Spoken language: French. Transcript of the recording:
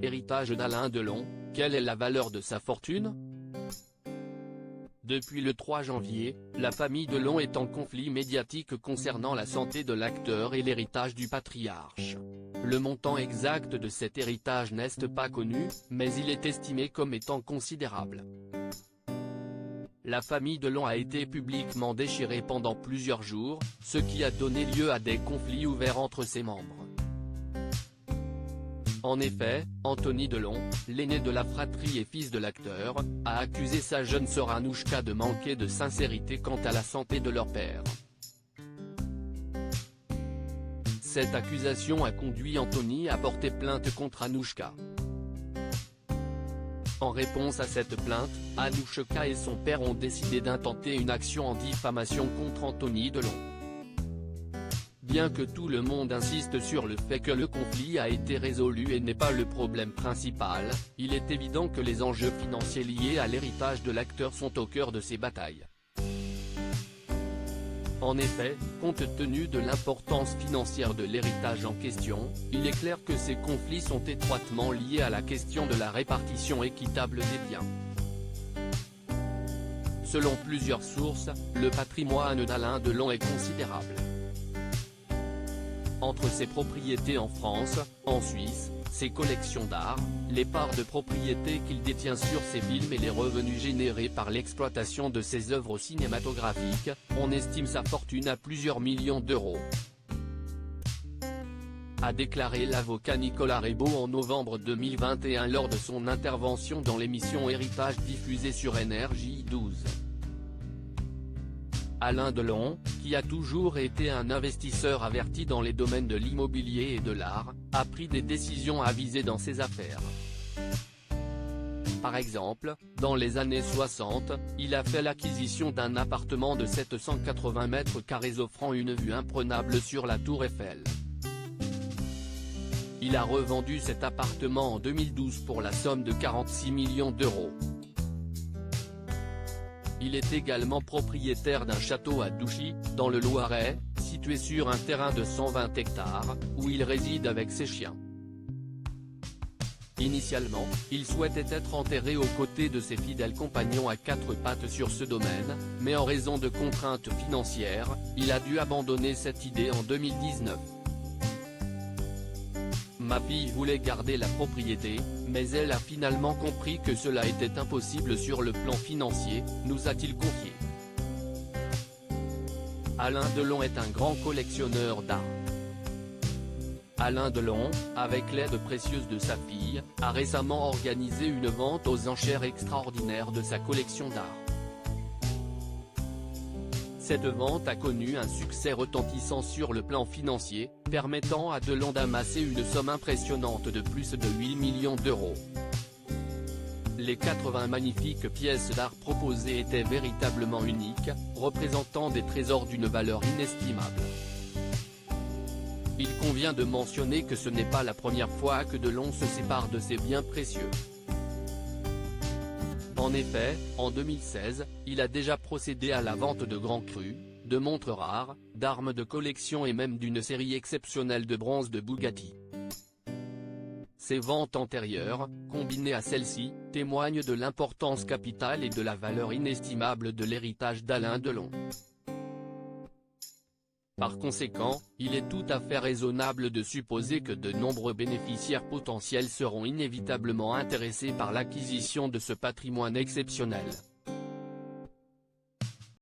Héritage d'Alain Delon, quelle est la valeur de sa fortune? Depuis le 3 janvier, la famille Delon est en conflit médiatique concernant la santé de l'acteur et l'héritage du patriarche. Le montant exact de cet héritage n'est pas connu, mais il est estimé comme étant considérable. La famille Delon a été publiquement déchirée pendant plusieurs jours, ce qui a donné lieu à des conflits ouverts entre ses membres. En effet, Anthony Delon, l'aîné de la fratrie et fils de l'acteur, a accusé sa jeune sœur Anouchka de manquer de sincérité quant à la santé de leur père. Cette accusation a conduit Anthony à porter plainte contre Anouchka. En réponse à cette plainte, Anouchka et son père ont décidé d'intenter une action en diffamation contre Anthony Delon. Bien que tout le monde insiste sur le fait que le conflit a été résolu et n'est pas le problème principal, il est évident que les enjeux financiers liés à l'héritage de l'acteur sont au cœur de ces batailles. En effet, compte tenu de l'importance financière de l'héritage en question, il est clair que ces conflits sont étroitement liés à la question de la répartition équitable des biens. Selon plusieurs sources, le patrimoine d'Alain Delon est considérable. Entre ses propriétés en France, en Suisse, ses collections d'art, les parts de propriété qu'il détient sur ses films et les revenus générés par l'exploitation de ses œuvres cinématographiques, on estime sa fortune à plusieurs millions d'euros, a déclaré l'avocat Nicolas Rebaud en novembre 2021 lors de son intervention dans l'émission Héritage diffusée sur NRJ 12. Alain Delon, qui a toujours été un investisseur averti dans les domaines de l'immobilier et de l'art, a pris des décisions avisées dans ses affaires. Par exemple, dans les années 60, il a fait l'acquisition d'un appartement de 780 mètres carrés offrant une vue imprenable sur la Tour Eiffel. Il a revendu cet appartement en 2012 pour la somme de 46 millions d'euros. Il est également propriétaire d'un château à Douchy, dans le Loiret, situé sur un terrain de 120 hectares, où il réside avec ses chiens. Initialement, il souhaitait être enterré aux côtés de ses fidèles compagnons à quatre pattes sur ce domaine, mais en raison de contraintes financières, il a dû abandonner cette idée en 2019. Ma fille voulait garder la propriété, mais elle a finalement compris que cela était impossible sur le plan financier, nous a-t-il confié. Alain Delon est un grand collectionneur d'art. Alain Delon, avec l'aide précieuse de sa fille, a récemment organisé une vente aux enchères extraordinaire de sa collection d'art. Cette vente a connu un succès retentissant sur le plan financier, permettant à Delon d'amasser une somme impressionnante de plus de 8 millions d'euros. Les 80 magnifiques pièces d'art proposées étaient véritablement uniques, représentant des trésors d'une valeur inestimable. Il convient de mentionner que ce n'est pas la première fois que Delon se sépare de ses biens précieux. En effet, en 2016, il a déjà procédé à la vente de grands crus, de montres rares, d'armes de collection et même d'une série exceptionnelle de bronze de Bugatti. Ces ventes antérieures, combinées à celles-ci, témoignent de l'importance capitale et de la valeur inestimable de l'héritage d'Alain Delon. Par conséquent, il est tout à fait raisonnable de supposer que de nombreux bénéficiaires potentiels seront inévitablement intéressés par l'acquisition de ce patrimoine exceptionnel.